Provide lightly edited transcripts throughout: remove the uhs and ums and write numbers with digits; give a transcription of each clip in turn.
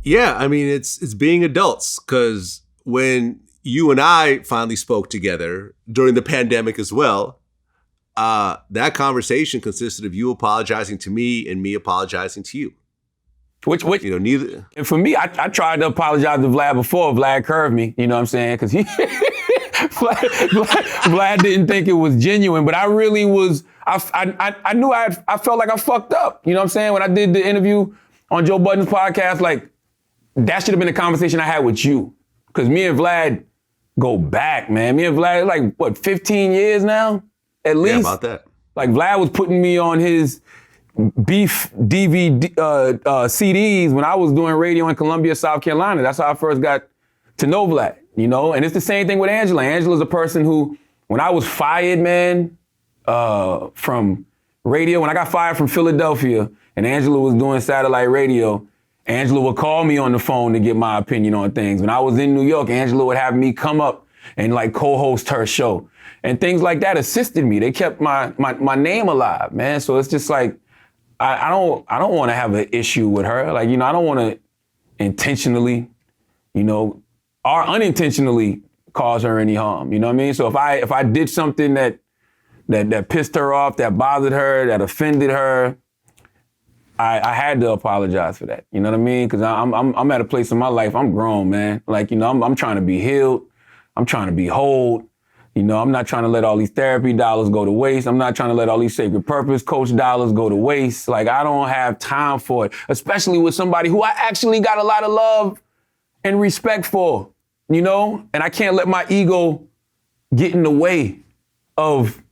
Yeah, I mean, it's being adults, because when you and I finally spoke together during the pandemic as well, that conversation consisted of you apologizing to me and me apologizing to you. Which Neither. And for me, I tried to apologize to Vlad before Vlad curved me, you know what I'm saying? Because Vlad didn't think it was genuine, but I really was, I knew I felt like I fucked up, you know what I'm saying? When I did the interview on Joe Budden's podcast, like, that should have been a conversation I had with you. Because me and Vlad go back, man. Me and Vlad, like, what, 15 years now? At least? Yeah, about that. Like, Vlad was putting me on his beef DVD CDs when I was doing radio in Columbia, South Carolina. That's how I first got to know Vlad, you know? And it's the same thing with Angela. Angela's a person who, when I was fired, man, from radio, when I got fired from Philadelphia and Angela was doing satellite radio, Angela would call me on the phone to get my opinion on things. When I was in New York, Angela would have me come up and like co-host her show. And things like that assisted me. They kept my name alive, man. So it's just like, I don't want to have an issue with her. Like, you know, I don't want to intentionally, you know, or unintentionally cause her any harm. You know what I mean? So if I did something that pissed her off, that bothered her, that offended her, I had to apologize for that. You know what I mean? Because I'm at a place in my life, I'm grown, man. Like, you know, I'm trying to be healed. I'm trying to be whole. You know, I'm not trying to let all these therapy dollars go to waste. I'm not trying to let all these sacred purpose coach dollars go to waste. Like, I don't have time for it, especially with somebody who I actually got a lot of love and respect for, you know? And I can't let my ego get in the way of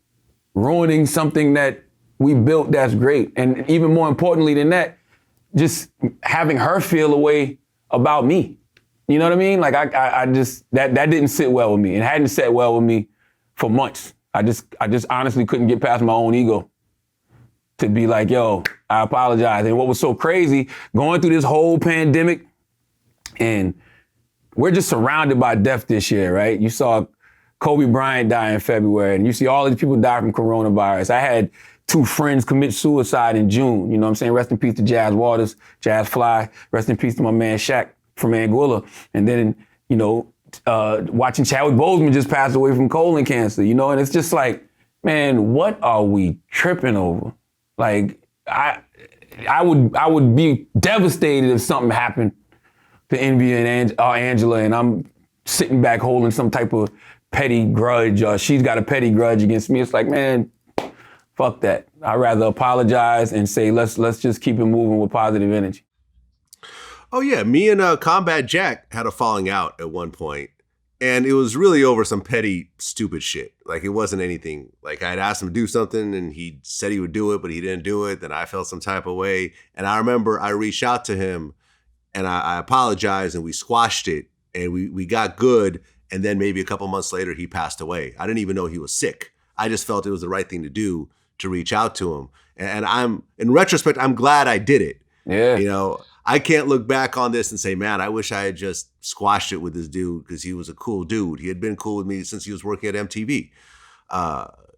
ruining something that we built that's great. And even more importantly than that, just having her feel a way about me. You know what I mean? Like, I just, that didn't sit well with me. It hadn't sat well with me for months. I just honestly couldn't get past my own ego to be like, yo, I apologize. And what was so crazy, going through this whole pandemic, and we're just surrounded by death this year, right? You saw Kobe Bryant die in February, and you see all these people die from coronavirus. I had 2 friends commit suicide in June. You know what I'm saying? Rest in peace to Jazz Waters, Jazz Fly. Rest in peace to my man Shaq from Anguilla. And then, you know, watching Chadwick Boseman just pass away from colon cancer, you know? And it's just like, man, what are we tripping over? Like, I would be devastated if something happened to Envy and Angela, and I'm sitting back holding some type of petty grudge, or she's got a petty grudge against me. It's like, man, fuck that. I'd rather apologize and say, let's just keep it moving with positive energy. Oh yeah, me and Combat Jack had a falling out at one point, and it was really over some petty, stupid shit. Like, it wasn't anything. Like, I'd asked him to do something, and he said he would do it, but he didn't do it. Then I felt some type of way, and I remember I reached out to him, and I apologized, and we squashed it, and we got good. And then maybe a couple months later, he passed away. I didn't even know he was sick. I just felt it was the right thing to do, to reach out to him. And I'm, in retrospect, I'm glad I did it. Yeah. You know, I can't look back on this and say, man, I wish I had just squashed it with this dude, because he was a cool dude. He had been cool with me since he was working at MTV,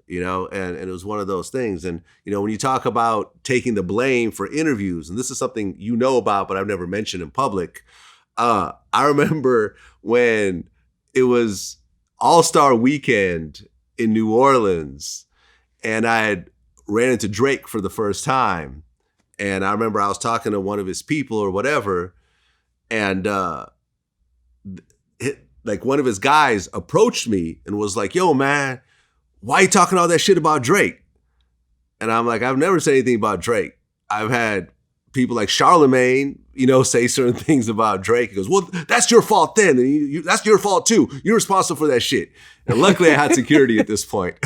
you know, and it was one of those things. And, you know, when you talk about taking the blame for interviews, and this is something you know about, but I've never mentioned in public. I remember when it was All-Star Weekend in New Orleans, and I had ran into Drake for the first time. And I remember I was talking to one of his people or whatever, and like one of his guys approached me and was like, yo, man, why you talking all that shit about Drake? And I'm like, I've never said anything about Drake. I've had people like Charlamagne, you know, say certain things about Drake. He goes, well, that's your fault then. And that's your fault too. You're responsible for that shit. And luckily I had security at this point.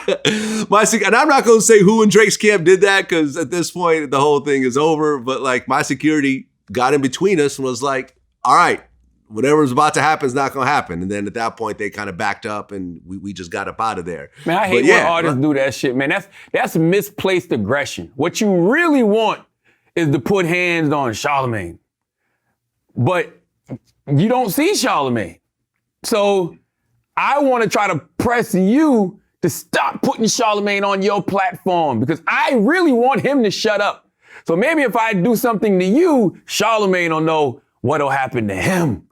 And I'm not going to say who in Drake's camp did that, because at this point, the whole thing is over. But like, my security got in between us and was like, all right, whatever's about to happen is not going to happen. And then at that point, they kind of backed up and we just got up out of there. Man, I hate when artists do that shit, man. That's misplaced aggression. What you really want is to put hands on Charlamagne. But you don't see Charlamagne. So I want to try to press you to stop putting Charlamagne on your platform, because I really want him to shut up. So maybe if I do something to you, Charlamagne will know what'll happen to him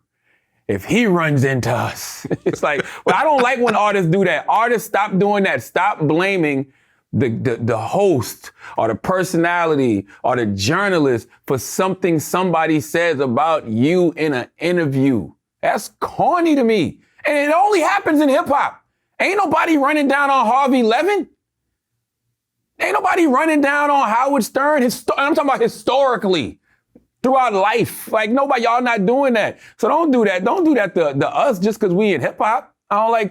if he runs into us. It's like, well, I don't like when artists do that. Artists, stop doing that. Stop blaming the host or the personality or the journalist for something somebody says about you in an interview. That's corny to me. And it only happens in hip hop. Ain't nobody running down on Harvey Levin. Ain't nobody running down on Howard Stern. I'm talking about historically. Throughout life. Like, nobody, y'all not doing that. So don't do that. Don't do that to us just because we in hip hop. I don't like